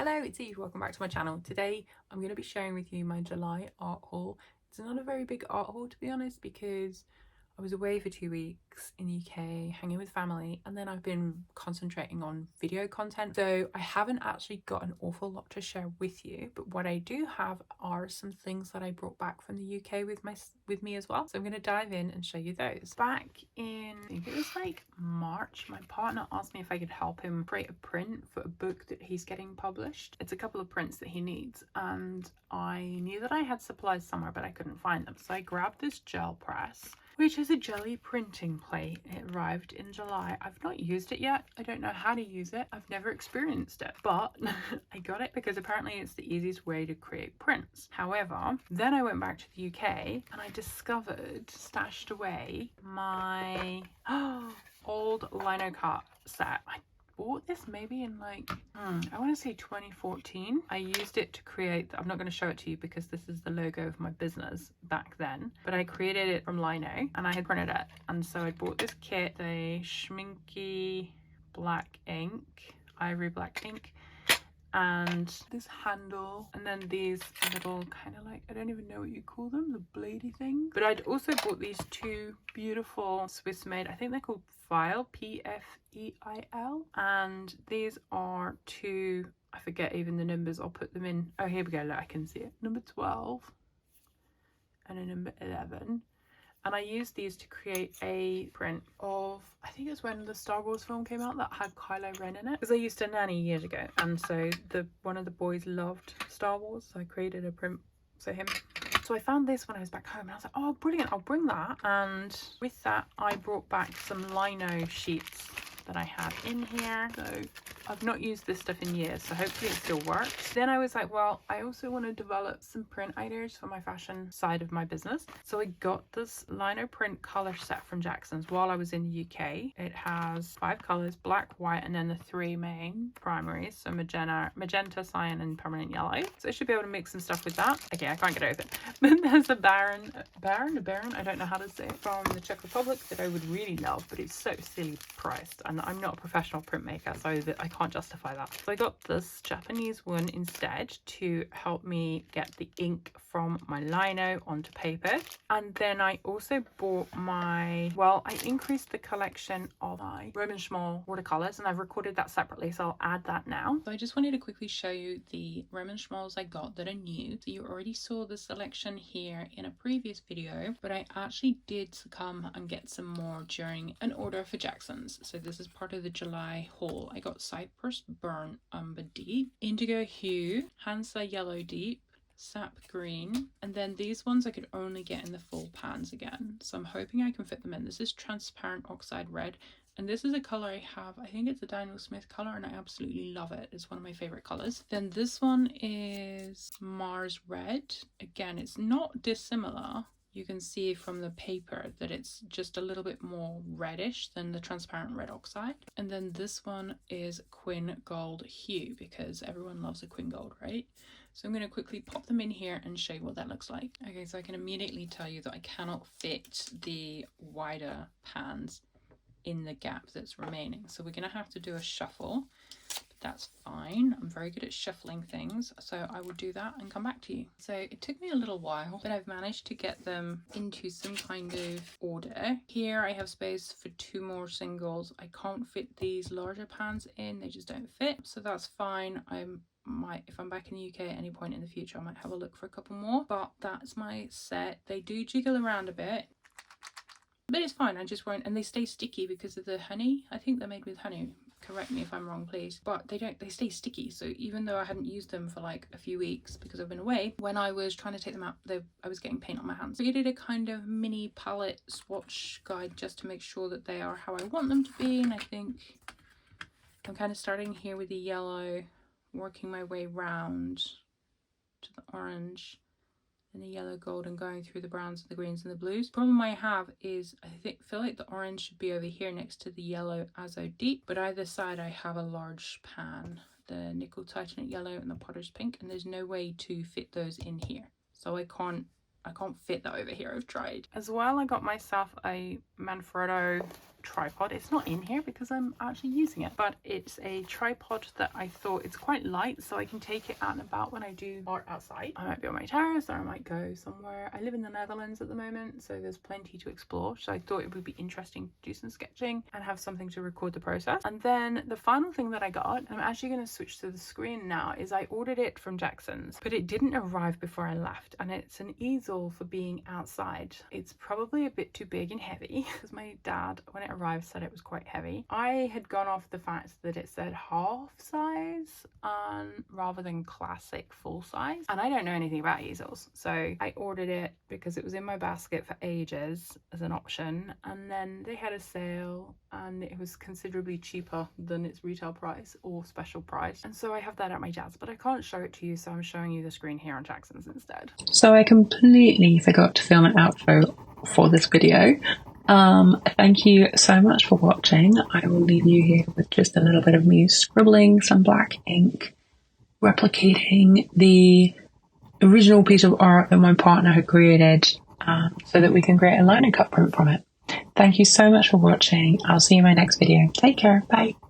Hello, it's Eve. Welcome back to my channel. Today I'm going to be sharing with you my July art haul. It's not a very big art haul, to be honest, because I was away for 2 weeks in the UK hanging with family, and then I've been concentrating on video content, so I haven't actually got an awful lot to share with you. But what I do have are some things that I brought back from the UK with me as well, so I'm going to dive in and show you those. Back in, I think it was like March, my partner asked me if I could help him create a print for a book that he's getting published. It's a couple of prints that he needs, and I knew that I had supplies somewhere but I couldn't find them, so I grabbed this gel press, which is a jelly printing plate. It arrived in July. I've not used it yet. I don't know how to use it. I've never experienced it, but I got it because apparently it's the easiest way to create prints. However, then I went back to the UK and I discovered, stashed away, my old lino cut set. I bought this maybe in like I want to say 2014. I used it to create, I'm not going to show it to you because this is the logo of my business back then, but I created it from lino and I had printed it, and so I bought this kit, the schminky black ink, ivory black ink, and this handle, and then these little kind of like, I don't even know what you call them, the bladey thing. But I'd also bought these two beautiful Swiss made, I think they're called File, P-F-E-I-L, and these are two, I forget even the numbers, I'll put them in, oh here we go, look, I can see it, number 12 and a number 11. And I used these to create a print of, I think it was when the Star Wars film came out, that had Kylo Ren in it. Because I used to nanny years ago, and so one of the boys loved Star Wars, so I created a print for him. So I found this when I was back home, and I was like, oh brilliant, I'll bring that. And with that, I brought back some lino sheets that I had in here. So I've not used this stuff in years, so hopefully it still works. Then I was like, well, I also want to develop some print ideas for my fashion side of my business. So I got this lino print color set from Jackson's while I was in the UK. It has 5 colors, black, white, and then the 3 main primaries. So magenta, cyan, and permanent yellow. So I should be able to mix some stuff with that. Okay, I can't get it open. Then there's a Baron, I don't know how to say it, from the Czech Republic that I would really love, but it's so silly priced, and I'm not a professional printmaker, so that I can't justify that. So I got this Japanese one instead to help me get the ink from my lino onto paper. And then I also bought I increased the collection of my Roman Schmoll watercolors, and I've recorded that separately, so I'll add that now. So I just wanted to quickly show you the Roman Schmolls I got that are new. So you already saw the selection here in a previous video, but I actually did come and get some more during an order for Jackson's. So this is part of the July haul. I got Cypress Burnt Umber Deep, Indigo Hue, Hansa Yellow Deep, Sap Green, and then these ones I could only get in the full pans again, so I'm hoping I can fit them in. This is Transparent Oxide Red, and this is a color I have, I think it's a Daniel Smith color, and I absolutely love it. It's one of my favorite colors. Then this one is Mars Red. Again, it's not dissimilar. You can see from the paper that it's just a little bit more reddish than the transparent red oxide. And then this one is Quin Gold Hue, because everyone loves a Quin Gold, right? So I'm going to quickly pop them in here and show you what that looks like. Okay, so I can immediately tell you that I cannot fit the wider pans in the gap that's remaining. So we're going to have to do a shuffle. That's fine. I'm very good at shuffling things, so I will do that and come back to you. So it took me a little while, but I've managed to get them into some kind of order. Here I have space for 2 more singles. I can't fit these larger pans in, they just don't fit, so that's fine. If I'm back in the UK at any point in the future, I might have a look for a couple more, but that's my set. They do jiggle around a bit, but it's fine. I just won't, and they stay sticky because of the honey. I think they're made with honey. Correct me if I'm wrong, please. But they stay sticky. So even though I hadn't used them for like a few weeks because I've been away, when I was trying to take them out, I was getting paint on my hands. I did a kind of mini palette swatch guide just to make sure that they are how I want them to be. And I think I'm kind of starting here with the yellow, working my way round to the orange and the yellow gold, and going through the browns and the greens and the blues. The problem I have is I feel like the orange should be over here next to the yellow Azo Deep, but either side I have a large pan, the nickel titanate yellow and the potter's pink, and there's no way to fit those in here, so I can't fit that over here. I've tried. As well, I got myself a Manfrotto tripod. It's not in here because I'm actually using it, but it's a tripod that I thought it's quite light, so I can take it out and about when I do art outside. I might be on my terrace, or I might go somewhere. I live in the Netherlands at the moment, so there's plenty to explore, so I thought it would be interesting to do some sketching and have something to record the process. And then the final thing that I got, and I'm actually going to switch to the screen now, is I ordered it from Jackson's, but it didn't arrive before I left, and it's an easel for being outside. It's probably a bit too big and heavy because my dad, when it arrived, said it was quite heavy. I had gone off the fact that it said half size rather than classic full size, and I don't know anything about easels, so I ordered it because it was in my basket for ages as an option, and then they had a sale and it was considerably cheaper than its retail price or special price, and so I have that at my dad's, but I can't show it to you, so I'm showing you the screen here on Jackson's instead. So I completely forgot to film an outro for this video. Thank you so much for watching. I will leave you here with just a little bit of me scribbling some black ink, replicating the original piece of art that my partner had created, so that we can create a liner cut print from it. Thank you so much for watching. I'll see you in my next video. Take care. Bye.